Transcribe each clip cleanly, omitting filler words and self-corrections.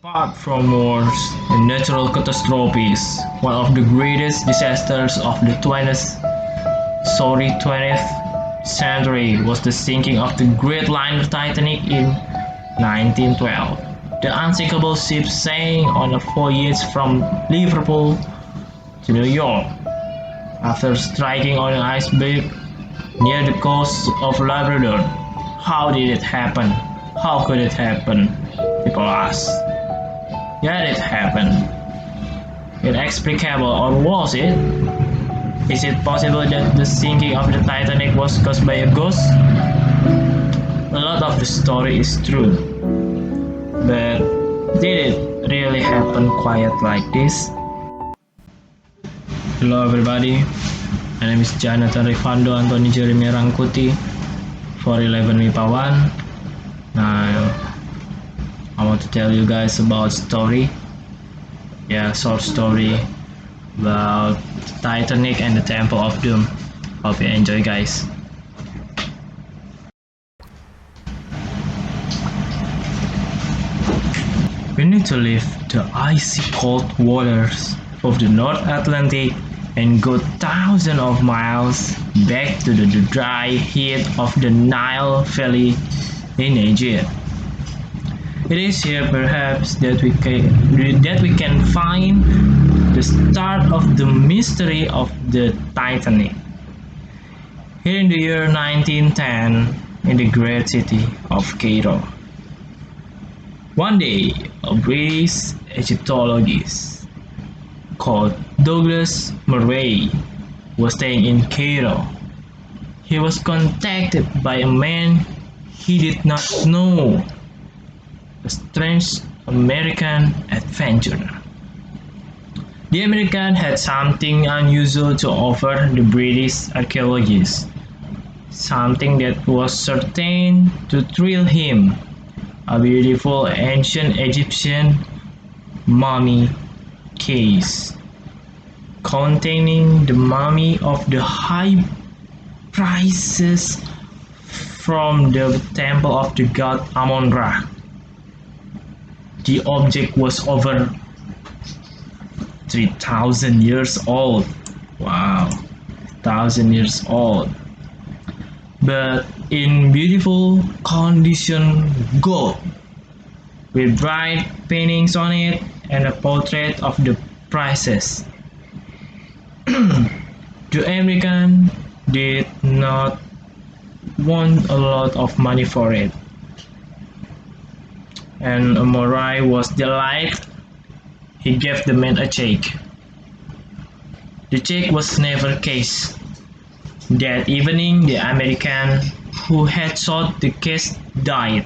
Apart from wars and natural catastrophes, one of the greatest disasters of the 20th century was the sinking of the great liner Titanic in 1912. The unsinkable ship sank on a voyage from Liverpool to New York after striking on an iceberg near the coast of Labrador. How did it happen? How could it happen? People ask. Yet it happened. Inexplicable, or was it? Is it possible that the sinking of the Titanic was caused by a ghost? A lot of the story is true. But did it really happen quite like this? Hello everybody, my name is Johnatan Rifando Antoni Jeremia Rangkuti 411 MIPA 1. Now I want to tell you guys about story. Short story about Titanic and the Temple of Doom. Hope you enjoy, guys. We need to leave the icy cold waters of the North Atlantic and go thousands of miles back to the dry heat of the Nile Valley in Egypt. It is here perhaps that we can find the start of the mystery of the Titanic. Here in the year 1910, in the great city of Cairo, one day a British Egyptologist called Douglas Murray was staying in Cairo. He was contacted by a man he did not know, a strange American adventurer. The American had something unusual to offer the British archaeologist, something that was certain to thrill him: a beautiful ancient Egyptian mummy case containing the mummy of the high priestess from the temple of the god Amun-Ra. The object was over 3,000 years old. Wow, 1,000 years old. But in beautiful condition gold, with bright paintings on it and a portrait of the princess. The American did not want a lot of money for it, and Murray was delighted. He gave the man a check. The check was never cashed. That evening, the American who had sought the case died.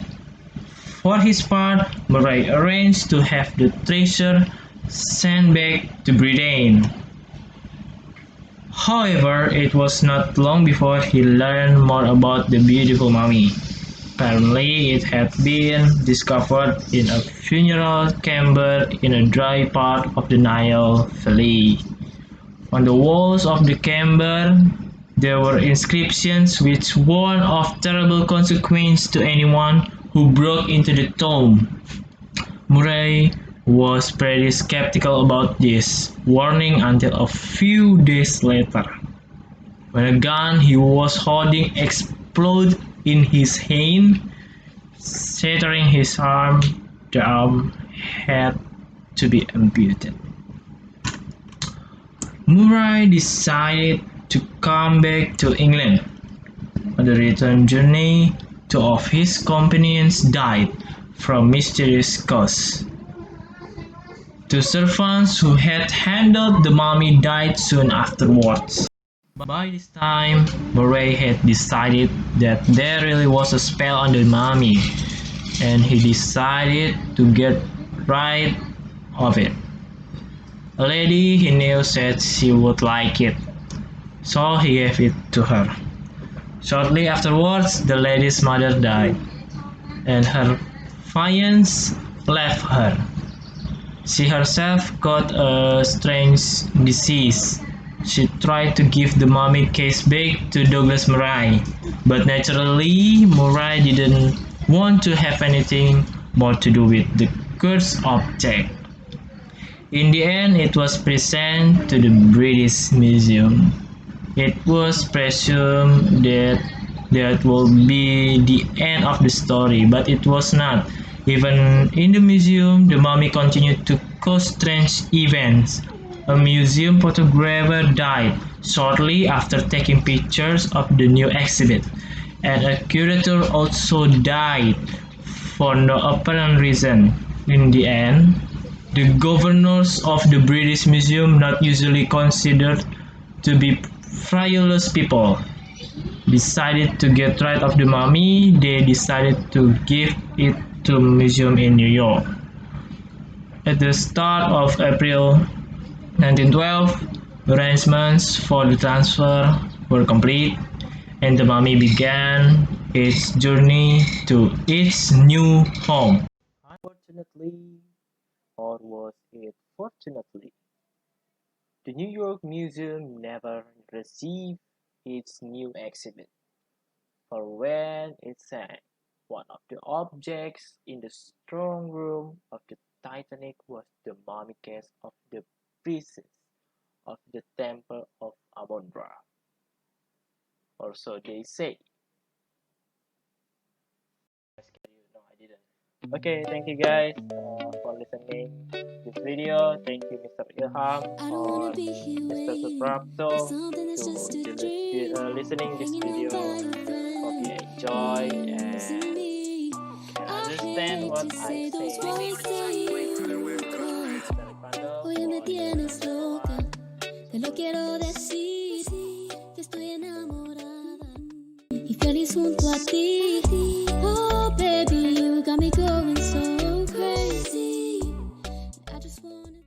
For his part, Murray arranged to have the treasure sent back to Britain. However, it was not long before he learned more about the beautiful mummy. Apparently, it had been discovered in a funeral chamber in a dry part of the Nile Valley. On the walls of the chamber, there were inscriptions which warned of terrible consequences to anyone who broke into the tomb. Murray was pretty skeptical about this warning until a few days later, when a gun he was holding exploded in his hand, shattering his arm. The arm had to be amputated. Murray decided to come back to England. On the return journey, two of his companions died from mysterious cause. Two servants who had handled the mummy died soon afterwards. By this time, Murray had decided that there really was a spell on the mummy, and he decided to get rid of it. A lady he knew said she would like it, so he gave it to her. Shortly afterwards, the lady's mother died, and her fiancé left her. She herself got a strange disease. She tried to give the mummy case back to Douglas Murray, but naturally Murray didn't want to have anything more to do with the cursed object. In the end, it was presented to the British Museum. It was presumed that that would be the end of the story, but it was not. Even in the museum, the mummy continued to cause strange events. A museum photographer died shortly after taking pictures of the new exhibit, and a curator also died for no apparent reason. In the end, the governors of the British Museum, not usually considered to be frivolous people, decided to get rid of the mummy. They decided to give it to a museum in New York. At the start of April 1912, arrangements for the transfer were complete, and the mummy began its journey to its new home. Unfortunately, or was it fortunately, the New York Museum never received its new exhibit, for when it sank, one of the objects in the strong room of the Titanic was the mummy case of the priestess of the Temple of Amon-Ra, or so they say. No, I didn't. Okay, thank you guys for listening this video. Thank you, Mr. Ilham or Mr. Suprapto to listening this video. Hope you enjoy and can understand what I say. Hoy me tienes loca, te lo quiero decir, que estoy enamorada y feliz junto a ti. Oh baby, you got me going so crazy. I just wanna